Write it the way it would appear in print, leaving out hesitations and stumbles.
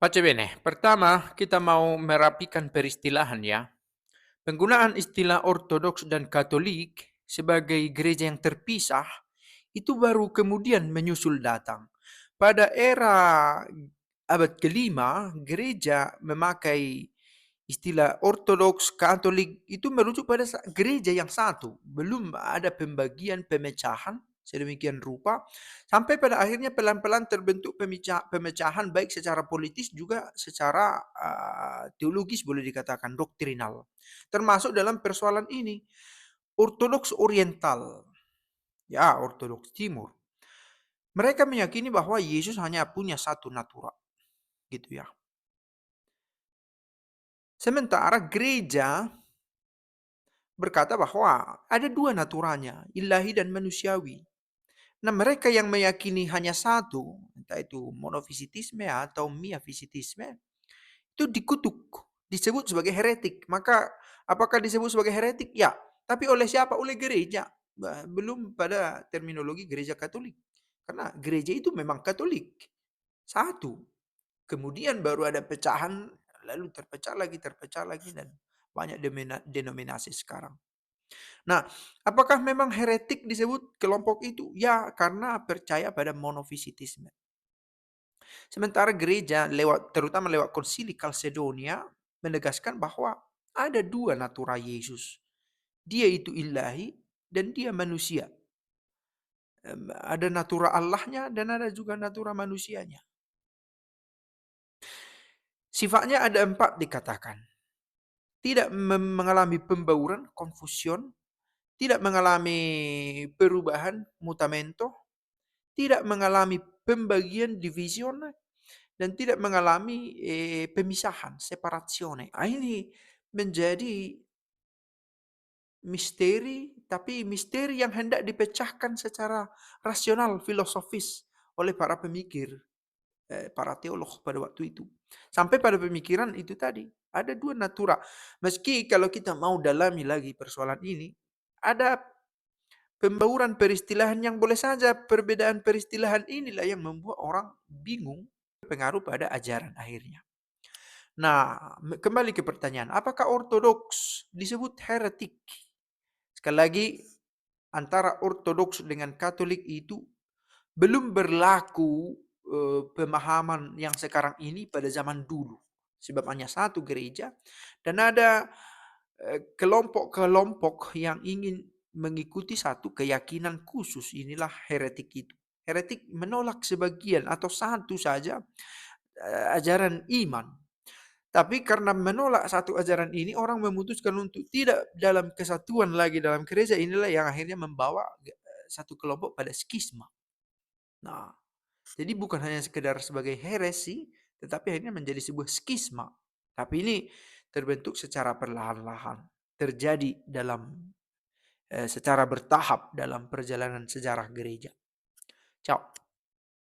Pace bene, pertama kita mau merapikan peristilahan ya. Penggunaan istilah Ortodoks dan Katolik sebagai gereja yang terpisah itu baru kemudian menyusul datang. Pada era abad kelima, gereja memakai istilah Ortodoks, Katolik itu merujuk pada gereja yang satu. Belum ada pembagian pemecahan sedemikian rupa sampai pada akhirnya pelan-pelan terbentuk pemecahan baik secara politis juga secara teologis boleh dikatakan doktrinal. Termasuk dalam persoalan ini Ortodoks Oriental, ya Ortodoks Timur. Mereka meyakini bahwa Yesus hanya punya satu natura, gitu ya. Sementara gereja berkata bahwa ada dua naturanya, ilahi dan manusiawi. Nah, mereka yang meyakini hanya satu, entah itu monofisitisme atau miafisitisme, itu dikutuk, disebut sebagai heretik. Maka apakah disebut sebagai heretik? Ya, tapi oleh siapa? Oleh gereja. Belum pada terminologi gereja Katolik. Karena gereja itu memang Katolik. Satu. Kemudian baru ada pecahan, lalu terpecah lagi, dan banyak denominasi sekarang. Nah, apakah memang heretik disebut kelompok itu? Ya, karena percaya pada monofisitisme. Sementara gereja terutama lewat konsili Kalsedonia menegaskan bahwa ada dua natura Yesus. Dia itu ilahi dan dia manusia. Ada natura Allahnya dan ada juga natura manusianya. Sifatnya ada empat dikatakan. Tidak mengalami pembauran, konfusion, tidak mengalami perubahan, mutamento, tidak mengalami pembagian, division, dan tidak mengalami pemisahan, separazione. Ini menjadi misteri, tapi misteri yang hendak dipecahkan secara rasional, filosofis oleh para pemikir, para teolog pada waktu itu. Sampai pada pemikiran itu tadi, ada dua natura. Meski kalau kita mau dalami lagi persoalan ini, ada pembauran peristilahan yang boleh saja perbedaan peristilahan inilah yang membuat orang bingung, berpengaruh pada ajaran akhirnya. Nah, kembali ke pertanyaan, apakah ortodoks disebut heretik? Sekali lagi, antara ortodoks dengan katolik itu belum berlaku pemahaman yang sekarang ini pada zaman dulu. Sebab hanya satu gereja dan ada kelompok-kelompok yang ingin mengikuti satu keyakinan khusus. Inilah heretik itu. Heretik menolak sebagian atau satu saja ajaran iman. Tapi karena menolak satu ajaran ini, orang memutuskan untuk tidak dalam kesatuan lagi dalam gereja. Inilah yang akhirnya membawa satu kelompok pada skisma. Nah, jadi bukan hanya sekedar sebagai heresi, tetapi akhirnya menjadi sebuah skisma. Tapi ini terbentuk secara perlahan-lahan. Terjadi secara bertahap dalam perjalanan sejarah gereja. Ciao.